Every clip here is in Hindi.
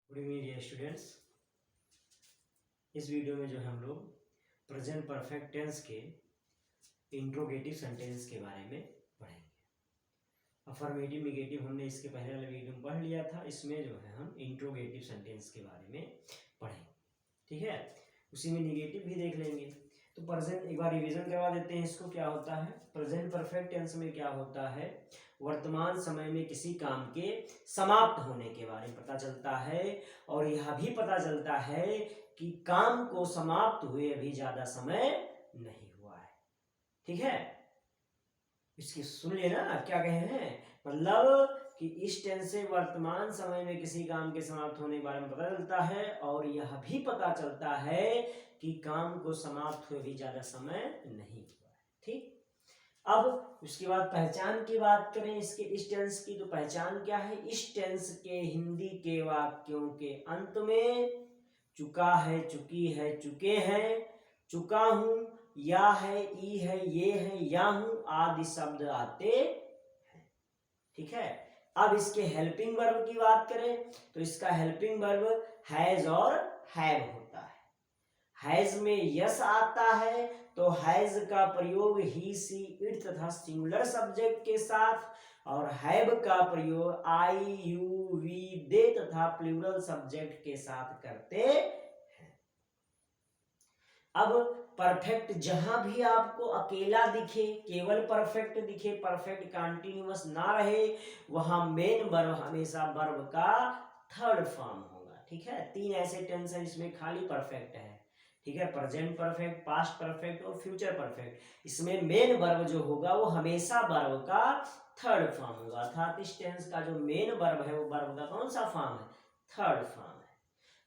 Good evening dear students. इस वीडियो में जो है हम लोग प्रेजेंट परफेक्ट टेंस के इंट्रोगेटिव सेंटेंस के बारे में पढ़ेंगे। अफर्मेटिव नेगेटिव हमने इसके पहले वाले वीडियो में पढ़ लिया था। इसमें जो है हम इंट्रोगेटिव सेंटेंस के बारे में पढ़ेंगे, ठीक है। उसी में नेगेटिव भी देख लेंगे। तो प्रेजेंट एक बार रिवीजन करवा देते हैं इसको। क्या होता है प्रेजेंट परफेक्ट टेंस में? क्या होता है, वर्तमान समय में किसी काम के समाप्त होने के बारे में पता चलता है, और यह भी पता चलता है कि काम को समाप्त हुए अभी ज्यादा समय नहीं हुआ है, ठीक है। इसकी सुन लेना क्या कहे हैं, मतलब कि इस टेंस से वर्तमान समय में किसी काम के समाप्त होने के बारे में पता चलता है, और यह भी पता चलता है कि काम को समाप्त हुए भी ज्यादा समय नहीं हुआ है, ठीक। अब उसके बाद पहचान की बात करें इसके इस टेंस की, तो पहचान क्या है? इस टेंस के हिंदी के वाक्यों के अंत में चुका है, चुकी है, चुके हैं, चुका हूं, या है, ई है, ये है, या हूं आदि शब्द आते हैं, ठीक है। अब इसके हेल्पिंग वर्ब की बात करें तो इसका हेल्पिंग वर्ब हैज और हैव होता है। हैज में यस आता है तो हैज का प्रयोग ही, सी, इट तथा सिंगुलर सब्जेक्ट के साथ, और हैव का प्रयोग आई, यू, वी, दे तथा प्लूरल सब्जेक्ट के साथ करते हैं। अब परफेक्ट जहां भी आपको अकेला दिखे, केवल परफेक्ट दिखे, परफेक्ट कंटीन्यूअस ना रहे, वहां मेन वर्ब हमेशा वर्ब का थर्ड फॉर्म होगा, ठीक है। तीन ऐसे टेंस है जिसमें खाली परफेक्ट है, ठीक है। प्रेजेंट परफेक्ट, पास्ट परफेक्ट और फ्यूचर परफेक्ट। इसमें मेन वर्ब जो होगा वो हमेशा वर्ब का थर्ड फॉर्म होगा, अर्थात इस टेंस का जो मेन वर्ब है वो वर्ब का कौन सा फॉर्म है? थर्ड फॉर्म है।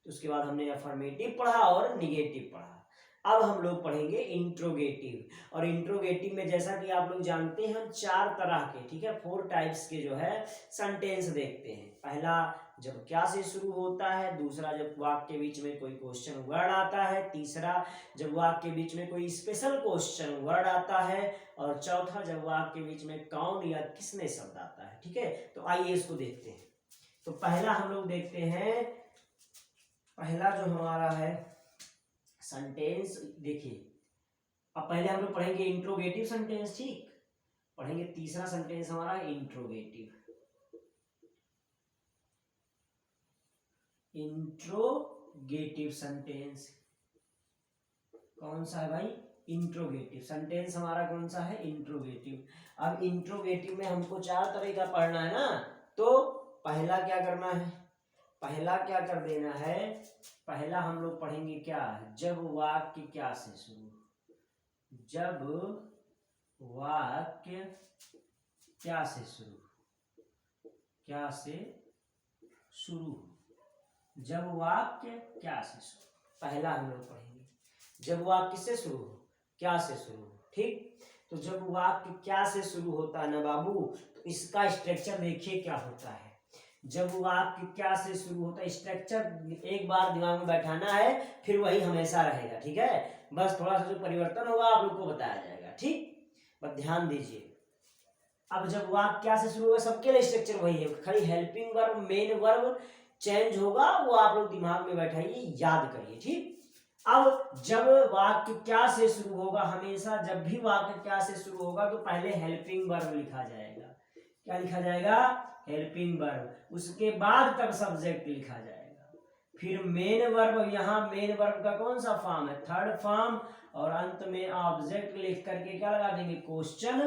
तो उसके बाद हमने अफर्मेटिव पढ़ा और निगेटिव पढ़ा। अब हम लोग पढ़ेंगे इंट्रोगेटिव। और इंट्रोगेटिव में जैसा कि आप लोग जानते हैं हम चार तरह के, ठीक है, 4 टाइप्स के जो है सेंटेंस देखते हैं। पहला जब क्या से शुरू होता है, दूसरा जब वाक्य के बीच में कोई क्वेश्चन वर्ड आता है, तीसरा जब वाक्य के बीच में कोई स्पेशल क्वेश्चन वर्ड आता है, और चौथा जब वाक्य के बीच में कौन या किसने शब्द आता है, ठीक है। तो आइए इसको देखते हैं। तो पहला हम लोग देखते हैं, पहला जो हमारा है सेंटेंस, देखिए। अब पहले हम लोग पढ़ेंगे इंट्रोगेटिव सेंटेंस, ठीक। पढ़ेंगे तीसरा सेंटेंस हमारा इंट्रोगेटिव। इंट्रोगेटिव सेंटेंस कौन सा है भाई? इंट्रोगेटिव सेंटेंस हमारा कौन सा है? इंट्रोगेटिव। अब इंट्रोगेटिव में हमको चार तरह का पढ़ना है ना, तो पहला क्या करना है, पहला क्या कर देना है, पहला हम लोग पढ़ेंगे क्या, जब वाक्य क्या से शुरू, जब वाक्य क्या से शुरू, क्या से शुरू, जब वाक्य क्या से शुरू, पहला हम लोग पढ़ेंगे जब वाक्य से शुरू हो, क्या से शुरू हो, ठीक। तो जब वाक्य क्या से शुरू होता है ना बाबू, तो इसका स्ट्रक्चर देखिए क्या होता है। जब वाक्य क्या से शुरू होता है, स्ट्रक्चर एक बार दिमाग में बैठाना है, फिर वही हमेशा रहेगा, ठीक है। बस थोड़ा सा जो परिवर्तन होगा आप लोग को बताया जाएगा, ठीक। बस ध्यान दीजिए। अब जब वाक्य क्या से शुरू होगा, सबके लिए स्ट्रक्चर वही है, खाली helping verb main verb change होगा, वो आप लोग दिमाग में बैठाइए, याद करिए, ठीक। अब जब वाक्य क्या से शुरू होगा, हमेशा जब भी वाक्य क्या से शुरू होगा तो पहले हेल्पिंग वर्ब लिखा जाएगा। क्या लिखा जाएगा? Helping verb. उसके बाद तब सब्जेक्ट लिखा जाएगा, फिर मेन वर्ब। यहाँ मेन वर्ब का कौन सा फॉर्म है? Third form. और अंत में ऑब्जेक्ट लिख करके क्या लगा देंगे? Question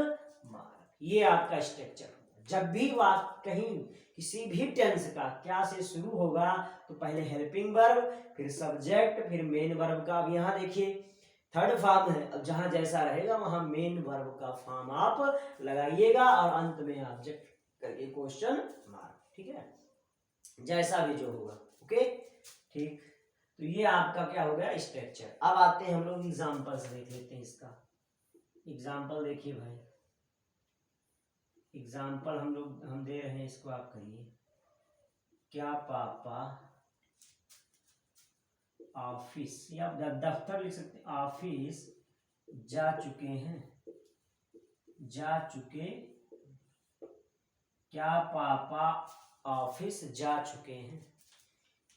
mark. ये आपका स्ट्रक्चर। जब भी वाक्य कहीं किसी भी टेंस का क्या से शुरू होगा तो पहले हेल्पिंग वर्ब, फिर सब्जेक्ट, फिर मेन वर्ब का। अब यहाँ देखिए थर्ड फॉर्म है, अब जहां जैसा रहेगा वहां मेन वर्ब का फॉर्म आप लगाइएगा, और अंत में ऑब्जेक्ट करके क्वेश्चन मार्क, ठीक है, जैसा भी जो होगा, ओके, ठीक। तो ये आपका क्या हो गया? स्ट्रक्चर। अब आते हैं हम लोग एग्जाम्पल से देख लेते हैं इसका। एग्जाम्पल देखिए भाई, एग्जाम्पल हम दे रहे हैं, इसको आप करिए। क्या पापा ऑफिस, या दफ्तर लिख सकते हैं, ऑफिस जा चुके हैं, जा चुके, क्या पापा ऑफिस जा चुके हैं।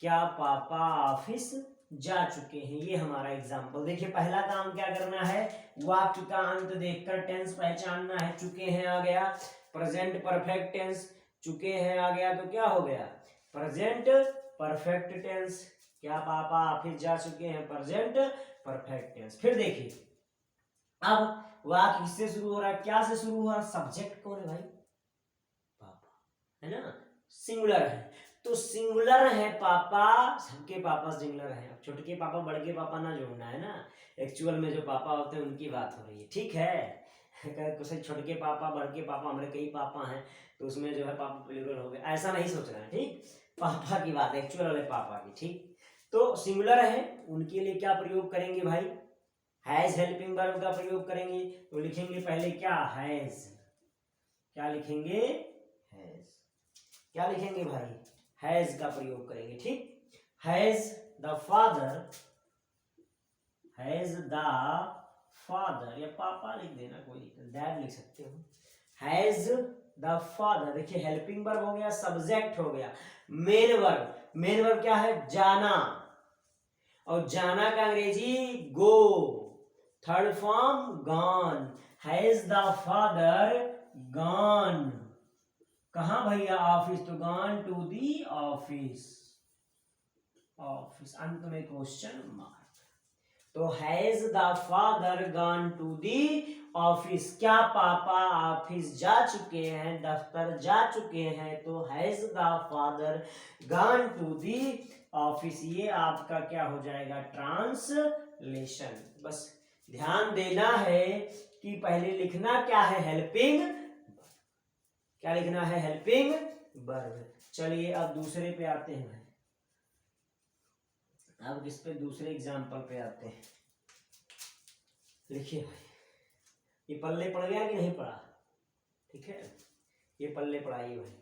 क्या पापा ऑफिस जा चुके हैं। ये हमारा एग्जाम्पल। देखिए पहला काम क्या करना है, वाक्य का अंत देखकर टेंस पहचानना है। चुके हैं आ गया, प्रेजेंट परफेक्ट टेंस, चुके हैं आ गया तो क्या हो गया, प्रेजेंट परफेक्ट टेंस। क्या पापा ऑफिस जा चुके हैं, प्रेजेंट परफेक्ट टेंस। फिर देखिए अब वाक्य किससे शुरू हो रहा है, क्या से शुरू हो रहा है, सब्जेक्ट कौन है भाई, पापा, है ना, सिंगुलर है। तो सिंगुलर है पापा, सबके पापा सिंगुलर है। अब छोटे के पापा बड़े के पापा ना जोड़ना है ना, एक्चुअल में जो पापा होते हैं उनकी बात हो रही है, ठीक है। छोटे के पापा बड़े के पापा, हमारे कई पापा हैं तो उसमें जो है पापा प्लूरल हो गए, ऐसा नहीं सोचना है, ठीक। पापा की बात, एक्चुअल वाले पापा की, ठीक। तो सिंगुलर है, उनके लिए क्या प्रयोग करेंगे भाई, हैज हेल्पिंग वर्ब का प्रयोग करेंगे। तो लिखेंगे पहले क्या, हैज, क्या लिखेंगे, हैज, क्या लिखेंगे भाई, हैज का प्रयोग करेंगे, ठीक। Has the father, has the father, या पापा लिख देना, कोई दिक्कत, डैड लिख सकते हो। हैज द फादर, देखिए हेल्पिंग वर्ब हो गया, सब्जेक्ट हो गया, मेन वर्ब, मेन वर्ब क्या है, जाना, और जाना का अंग्रेजी go, third form gone. Has the father gone, कहां भैया, ऑफिस, तो gone to the office, office, अंत में क्वेश्चन मार्क। तो has the father gone to the office, क्या पापा ऑफिस जा चुके हैं, दफ्तर जा चुके हैं, तो has the father gone to the office. ये आपका क्या हो जाएगा, ट्रांसलेशन। बस ध्यान देना है कि पहले लिखना क्या है, हेल्पिंग, क्या लिखना है, हेल्पिंग वर्ब। चलिए अब दूसरे पे आते हैं, अब किस पे, दूसरे एग्जाम्पल पे आते हैं। लिखिए भाई, ये पल्ले पड़ गया कि नहीं पड़ा, ठीक है, ये पल्ले पड़ाइए भाई।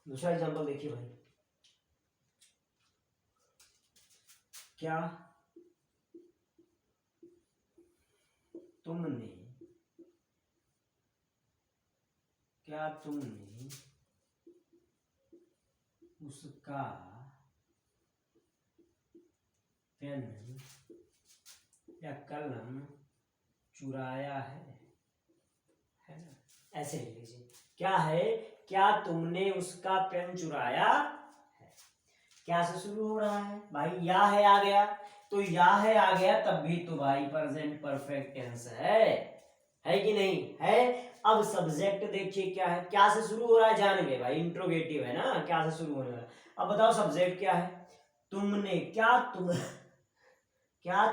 दूसरा एग्जाम्पल देखिए भाई, क्या तुमने, क्या तुमने उसका पेन या कलम चुराया है ना, ऐसे लिख लीजिए। क्या है, क्या तुमने उसका पेन चुराया है। क्या से शुरू हो रहा है भाई, या है आ गया, तो या है आ गया तब भी तो भाई प्रेजेंट परफेक्ट टेंस है कि नहीं है। अब सब्जेक्ट देखिए क्या है, क्या से शुरू हो रहा है, जान गए भाई, इंट्रोगेटिव है ना, क्या से शुरू होने वाला। अब बताओ सब्जेक्ट क्या है, तुमने, क्या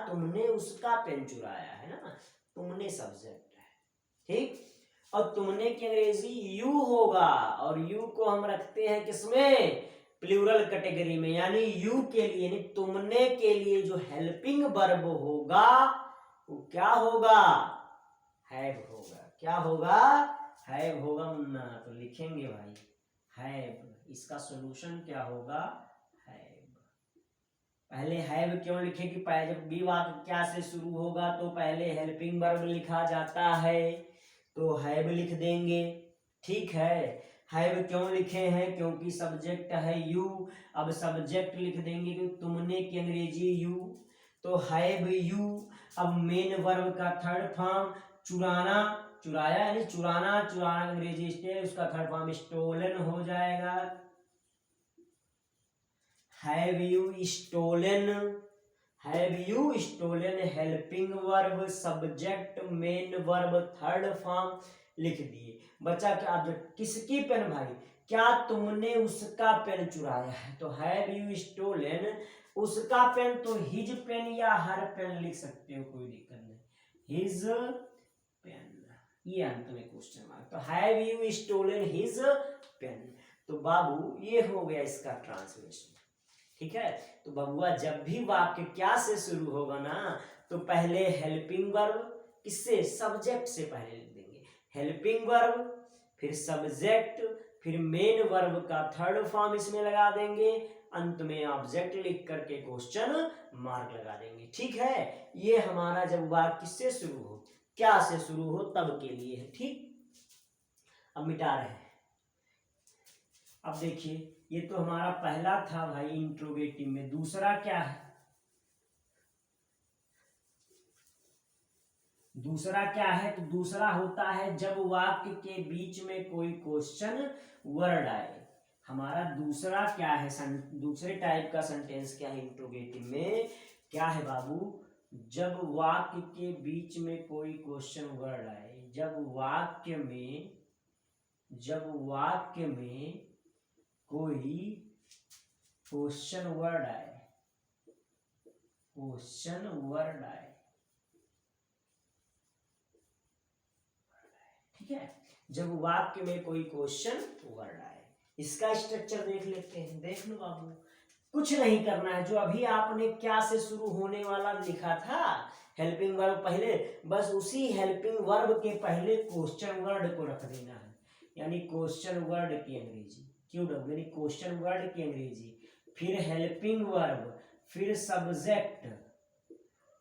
तुमने उसका पेन चुराया है ना, तुमने सब्जेक्ट है, ठीक। और तुमने की अंग्रेजी यू होगा, और यू को हम रखते हैं किसमें, प्लूरल कैटेगरी में, यानी यू के लिए, यानी तुमने के लिए जो हेल्पिंग वर्ब होगा वो क्या होगा, हैव होगा। क्या होगा, हैव होगा मुन्ना। तो लिखेंगे भाई हैव, इसका सॉल्यूशन क्या होगा, हैव। पहले हैव क्यों लिखे कि जब भी वाक्य क्या से शुरू होगा तो पहले हेल्पिंग वर्ब लिखा जाता है, तो हैव लिख देंगे, ठीक है। हैव क्यों लिखे हैं, क्योंकि सब्जेक्ट है यू। अब सब्जेक्ट लिख देंगे क्योंकि तुमने की अंग्रेजी यू, तो हैव यू। अब मेन वर्ब का थर्ड फॉर्म चुराना, चुराया यानी चुराना, चुराना अंग्रेजी स्टे, उसका थर्ड फॉर्म स्टोलन हो जाएगा। Have you stolen, have you stolen, helping verb, subject, main verb, third form लिख दिए। बच्चा क्या ऑब्जेक्ट, किसकी पेन भाई, क्या तुमने उसका पेन चुराया है, तो हैव यू स्टोलन उसका पेन, तो हिज पेन या हर पेन लिख सकते हो, कोई दिक्कत नहीं, हिज पेन, ये अंत में क्वेश्चन मार्क। तो have you stolen his pen, तो बाबू ये हो गया इसका ट्रांसलेशन, ठीक है। तो बबुआ जब भी वाक्य क्या से शुरू होगा ना, तो पहले हेल्पिंग वर्ब, किससे, सब्जेक्ट से पहले लिख देंगे, हेल्पिंग वर्ब, फिर सब्जेक्ट, फिर मेन वर्ब का थर्ड फॉर्म इसमें लगा देंगे, अंत में ऑब्जेक्ट लिख करके क्वेश्चन मार्क लगा देंगे, ठीक है। ये हमारा जब वाक्य किससे शुरू हो, क्या से शुरू हो तब के लिए है। ठीक, अब मिटा रहे हैं। अब देखिए ये तो हमारा पहला था भाई इंट्रोगेटिव में। दूसरा क्या है? दूसरा क्या है? तो दूसरा होता है जब वाक्य के बीच में कोई क्वेश्चन वर्ड आए। हमारा दूसरा क्या है? दूसरे टाइप का सेंटेंस क्या है इंट्रोगेटिव में? क्या है बाबू? जब वाक्य के बीच में कोई क्वेश्चन वर्ड आए। जब वाक्य में कोई क्वेश्चन वर्ड आए, क्वेश्चन वर्ड आए, ठीक है, जब वाक्य में कोई क्वेश्चन वर्ड आए। इसका स्ट्रक्चर देख लेते हैं। देख लो बाबू, कुछ नहीं करना है। जो अभी आपने क्या से शुरू होने वाला लिखा था हेल्पिंग वर्ब पहले, बस उसी हेल्पिंग वर्ब के पहले क्वेश्चन वर्ड को रख देना है। यानी क्वेश्चन वर्ड की अंग्रेजी, क्यों डब, यानी क्वेश्चन वर्ड की अंग्रेजी, फिर हेल्पिंग वर्ब, फिर सब्जेक्ट,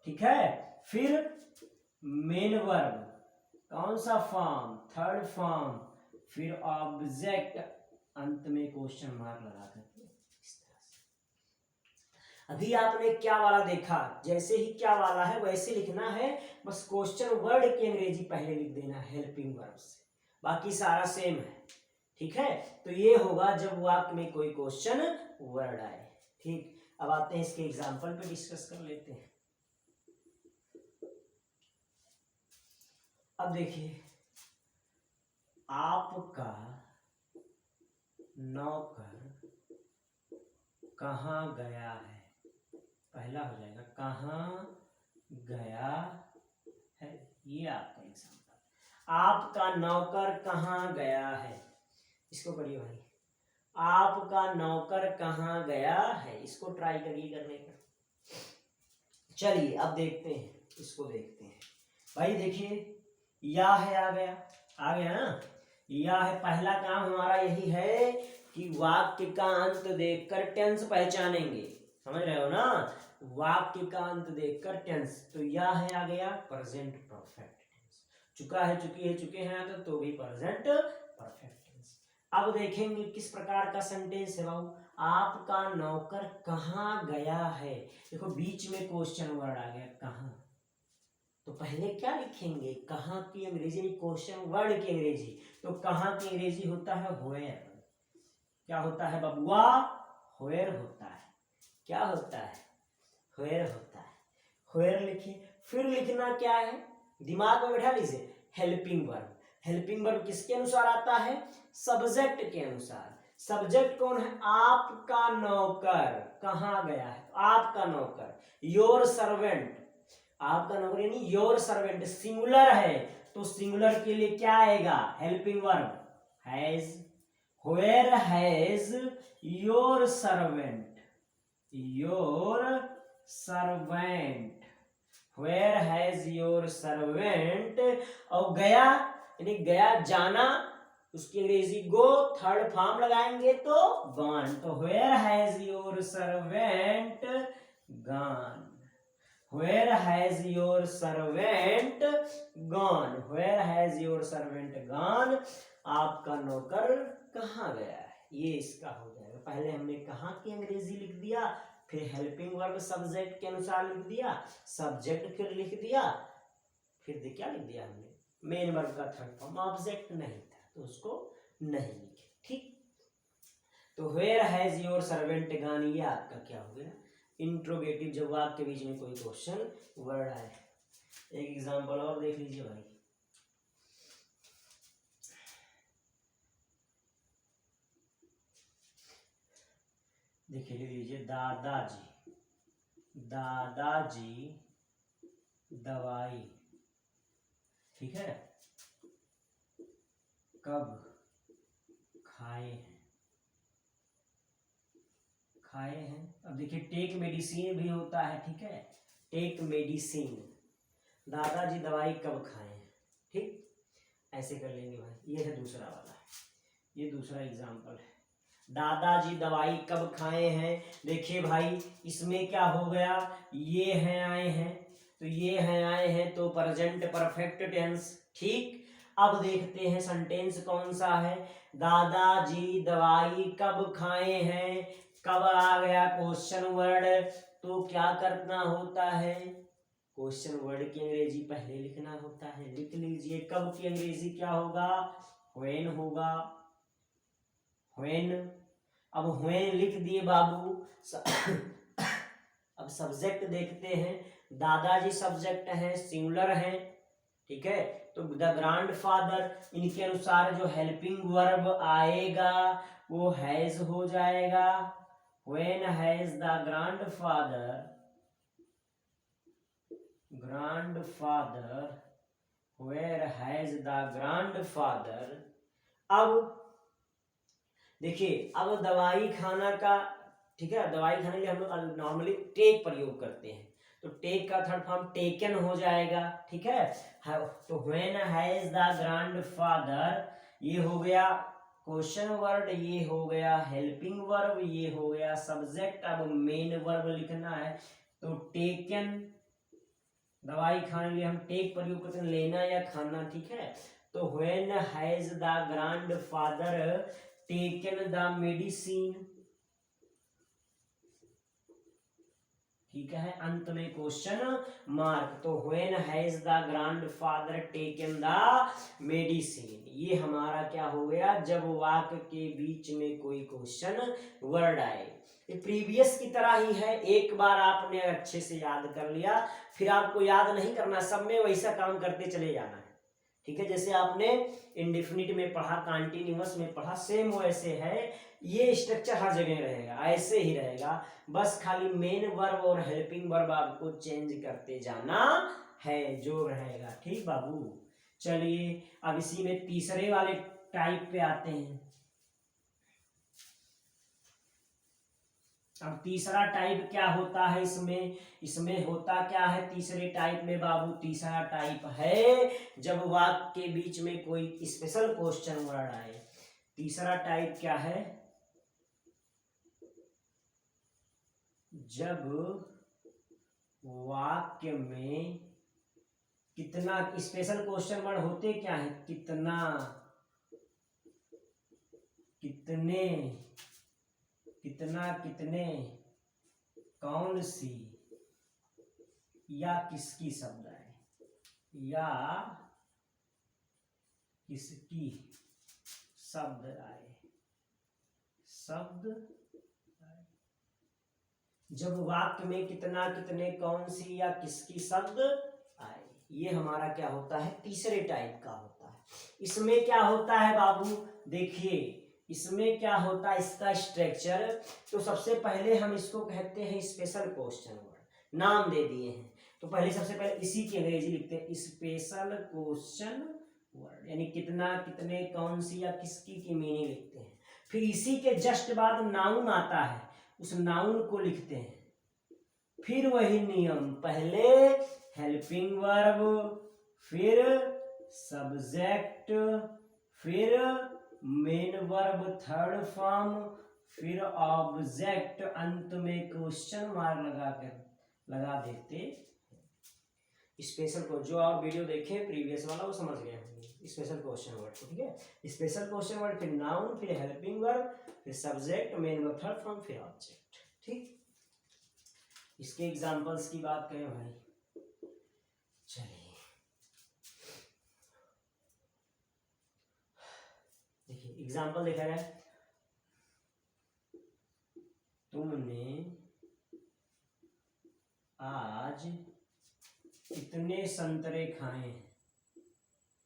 ठीक है, फिर मेन वर्ब, कौन सा फॉर्म? थर्ड फॉर्म, फिर ऑब्जेक्ट, अंत में क्वेश्चन मार्क लगा करके। इस तरह से अभी आपने क्या वाला देखा, जैसे ही क्या वाला है वैसे लिखना है, बस क्वेश्चन वर्ड की अंग्रेजी पहले लिख देना हेल्पिंग वर्ब से, बाकी सारा सेम है। ठीक है, तो ये होगा जब वाक्य में कोई क्वेश्चन वर्ड आए। ठीक, अब आते हैं इसके एग्जाम्पल पे डिस्कस कर लेते हैं। अब देखिए, आपका नौकर कहाँ गया है? पहला हो जाएगा कहाँ गया है, ये आपका एग्जाम्पल। आपका नौकर कहाँ गया है, इसको पढ़िए भाई। आपका नौकर कहाँ गया है, इसको ट्राई करिए करने का। चलिए अब देखते हैं, इसको देखते हैं भाई। देखिए या है, आ गया ना, या है। पहला काम हमारा यही है कि वाक्य का अंत देखकर टेंस पहचानेंगे, समझ रहे हो ना? वाक्य का अंत देखकर टेंस, तो या है आ गया प्रेजेंट परफेक्ट टेंस, चुका है, चुकी है, चुके हैं तो भी प्रेजेंट परफेक्ट टेंस। अब देखेंगे किस प्रकार का सेंटेंस है बाबू। आपका नौकर कहाँ गया है, देखो बीच में क्वेश्चन वर्ड आ गया कहाँ, तो पहले क्या लिखेंगे? कहाँ की अंग्रेजी, क्वेश्चन वर्ड की अंग्रेजी। तो कहाँ की अंग्रेजी होता है वेयर। क्या होता है बबुआ? वेयर होता है। क्या होता है? वेयर होता है। वेयर लिखिए। फिर लिखना क्या है, दिमाग में बैठा लीजिए, हेल्पिंग वर्ब। हेल्पिंग वर्ब किसके अनुसार आता है? सब्जेक्ट के अनुसार। सब्जेक्ट कौन है? आपका नौकर कहाँ गया है, आपका नौकर, योर सर्वेंट। आपका नौकर यानी योर सर्वेंट, सिंगुलर है तो सिंगुलर के लिए क्या आएगा? Helping verb has. Where has your servant, your servant, where has your servant. और गया यानी गया, जाना, उसकी अंग्रेजी गो, थर्ड फॉर्म लगाएंगे तो गॉन। तो where has your servant gone, Where has your servant gone? Where has your servant gone? आपका नौकर कहाँ गया है, ये इसका हो जाएगा। पहले हमने कहाँ की अंग्रेजी लिख दिया, फिर हेल्पिंग वर्ब सब्जेक्ट के अनुसार लिख दिया, सब्जेक्ट फिर लिख दिया, फिर क्या लिख दिया हमने? मेन वर्ब का थर्ड फॉर्म, ऑब्जेक्ट नहीं था तो उसको नहीं लिखे। ठीक, तो where has your servant gone, ये आपका क्या हो गया? इंट्रोगेटिव, जब वाक्य के बीच में कोई क्वेश्चन वर्ड आए। एक एग्जांपल और देख लीजिए भाई। देखिए, लिख लीजिए, दादाजी, दादाजी दवाई, ठीक है, कब खाए हैं, खाए हैं। अब देखिए टेक मेडिसिन भी होता है, ठीक है, टेक मेडिसिन, दादाजी दवाई कब खाए हैं। ठीक, ऐसे कर लेंगे भाई। ये है दूसरा वाला, ये दूसरा एग्जांपल है, दादाजी दवाई कब खाए हैं। देखिए भाई इसमें क्या हो गया, ये हैं आए हैं, तो ये हैं आए हैं तो प्रेजेंट परफेक्ट टेंस। ठीक, अब देखते हैं सेंटेंस कौन सा है। दादाजी दवाई कब खाए हैं, कब आ गया क्वेश्चन वर्ड, तो क्या करना होता है, क्वेश्चन वर्ड की अंग्रेजी पहले लिखना होता है। लिख लीजिए, कब की अंग्रेजी क्या होगा, व्हेन होगा, व्हेन। अब व्हेन लिख दिए बाबू। अब सब्जेक्ट देखते हैं। दादाजी सब्जेक्ट है, सिंगुलर है, ठीक है। तो द ग्रैंडफादर, इनके अनुसार जो हेल्पिंग वर्ब आएगा वो हैज हो जाएगा। When has the grandfather, where has the grandfather. अब देखिए, अब दवाई खाना का, ठीक है, दवाई खाने के लिए हम लोग नॉर्मली टेक प्रयोग करते हैं, तो टेक का थर्ड फॉर्म टेकन हो जाएगा, ठीक है। तो व्हेन हैज द ग्रैंडफादर, ये हो गया क्वेश्चन वर्ड, ये हो गया हेल्पिंग वर्ब, ये हो गया सब्जेक्ट। अब मेन वर्ब लिखना है, तो टेकन, दवाई खाने के लिए हम टेक प्रयोग करते हैं, लेना या खाना, ठीक है। तो when has the grandfather taken the medicine, ठीक है, अंत में क्वेश्चन मार्क। तो when has the grandfather taken the medicine, ये हमारा क्या हो गया, जब वाक्य के बीच में कोई क्वेश्चन वर्ड आए। ये प्रीवियस की तरह ही है, एक बार आपने अच्छे से याद कर लिया, फिर आपको याद नहीं करना, सब में वैसा काम करते चले जाना है, ठीक है। जैसे आपने इंडेफिनिट में पढ़ा, कंटीन्यूअस में पढ़ा, सेम वैसे है, ये स्ट्रक्चर हर जगह रहेगा, ऐसे ही रहेगा। बस खाली मेन वर्ब और हेल्पिंग वर्ब आपको चेंज करते जाना है, जो रहेगा, ठीक बाबू। चलिए, अब इसी में तीसरे वाले टाइप पे आते हैं। अब तीसरा टाइप क्या होता है इसमें, इसमें होता क्या है तीसरे टाइप में बाबू, तीसरा टाइप है जब वाक्य के बीच में कोई स्पेशल क्वेश्चन वर्ड आए। तीसरा टाइप क्या है, जब वाक्य में कितना, स्पेशल क्वेश्चन वर्ड होते क्या है, कितना, कितने, कितना, कितने, कौन सी या किसकी शब्द है, या किसकी शब्द आए, शब्द आए। जब वाक्य में कितना, कितने, कौन सी या किसकी शब्द आए, ये हमारा क्या होता है, तीसरे टाइप का होता है। इसमें क्या होता है बाबू, देखिए इसमें क्या होता है, इसका स्ट्रक्चर। तो सबसे पहले हम इसको कहते हैं स्पेशल क्वेश्चन वर्ड, नाम दे दिए हैं, तो पहले सबसे पहले इसी की अंग्रेजी लिखते हैं, स्पेशल क्वेश्चन वर्ड, यानी कितना, कितने, कौन सी या किसकी की मीनिंग लिखते हैं। फिर इसी के जस्ट बाद नाउन आता है, उस नाउन को लिखते हैं। फिर वही नियम, पहले हेल्पिंग वर्ब, फिर सब्जेक्ट, फिर मेन वर्ब थर्ड फॉर्म, फिर ऑब्जेक्ट, अंत में क्वेश्चन मार्क लगा देते। स्पेशल को जो आप वीडियो देखे प्रीवियस वाला वो समझ गए होंगे स्पेशल क्वेश्चन वर्ड को, ठीक है। स्पेशल क्वेश्चन वर्ड, फिर नाउन, फिर हेल्पिंग वर्ब, फिर subject, main verb third form, फिर ऑब्जेक्ट, ठीक। इसके एग्जांपल्स की बात करें भाई, चलिए देखिए एग्जांपल देखा जाए, तुमने आज कितने संतरे खाए हैं,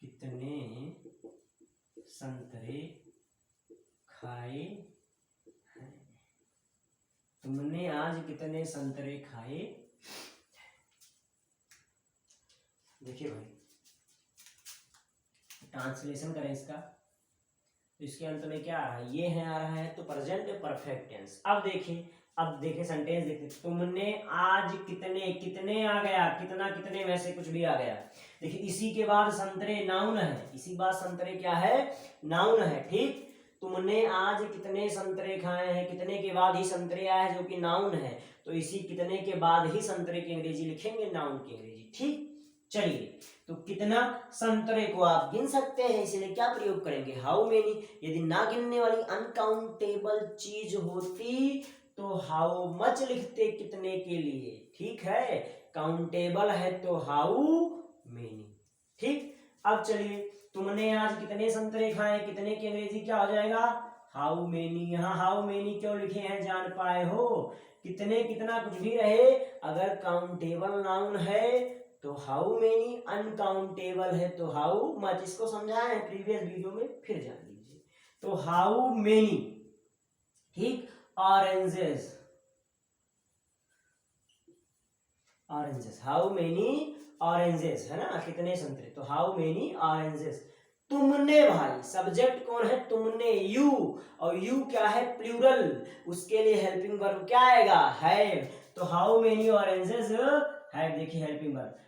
कितने संतरे खाए हैं, तुमने आज कितने संतरे खाए। देखिए भाई ट्रांसलेशन करें इसका, तो इसके अंत में क्या आ रहा है, ये है आ रहा है तो प्रेजेंट परफेक्ट टेंस। अब देखिए सेंटेंस देखिए, तुमने आज कितने, कितने आ गया, कितना, कितने में से कुछ भी आ गया। देखिए इसी के बाद संतरे नाउन है, इसी बात संतरे क्या है, नाउन है, ठीक। तुमने आज कितने संतरे खाए हैं, कितने के बाद ही संतरे आया है जो कि नाउन है, तो इसी कितने के बाद ही संतरे की अंग्रेजी लिखेंगे, नाउन की अंग्रेजी। ठीक, चलिए, तो कितना संतरे को आप गिन सकते हैं, इसलिए क्या प्रयोग करेंगे, हाउ मेनी। यदि ना गिनने वाली अनकाउंटेबल चीज होती तो हाउ मच लिखते, कितने के लिए। ठीक है, काउंटेबल है तो हाउ मेनी। ठीक, अब चलिए, तुमने आज कितने संतरे खाए, कितने की अंग्रेजी क्या हो जाएगा, हाउ मेनी। यहाँ हाउ मेनी क्यों लिखे हैं, जान पाए हो। कितने, कितना कुछ भी रहे, अगर काउंटेबल नाउन है तो हाउ मेनी, अनकाउंटेबल है तो हाउ मच। इसको समझाए हैं प्रीवियस वीडियो में, फिर जान लीजिए। तो हाउ मेनी, ठीक, oranges, oranges, how many oranges, है ना, कितने संतरे, तो हाउ मेनी ऑरेंजेस। तुमने भाई, सब्जेक्ट कौन है, तुमने, यू, और यू क्या है, प्लूरल, उसके लिए हेल्पिंग वर्ब क्या आएगा, हैव। तो हाउ मेनी ऑरेंजेस हैव, देखिए helping verb,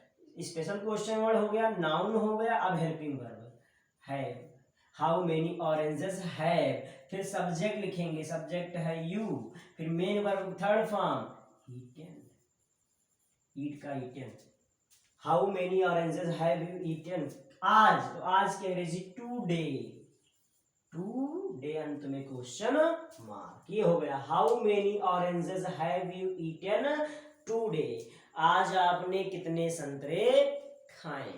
special question word हो गया, नाउन हो गया, अब helping verb have. How many oranges have, फिर सब्जेक्ट लिखेंगे, सब्जेक्ट है यू, फिर main verb third form eaten, eat का eaten. How many oranges have you eaten, आज, तो आज की अंग्रेजी टुडे, टुडे अंत में क्वेश्चन मार्क, ये हो गया। How many oranges have you eaten today, आज आपने कितने संतरे खाए।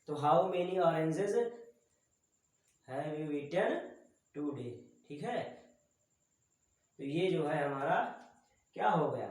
तो how many oranges have you eaten today, ठीक है। तो ये जो है हमारा क्या हो गया,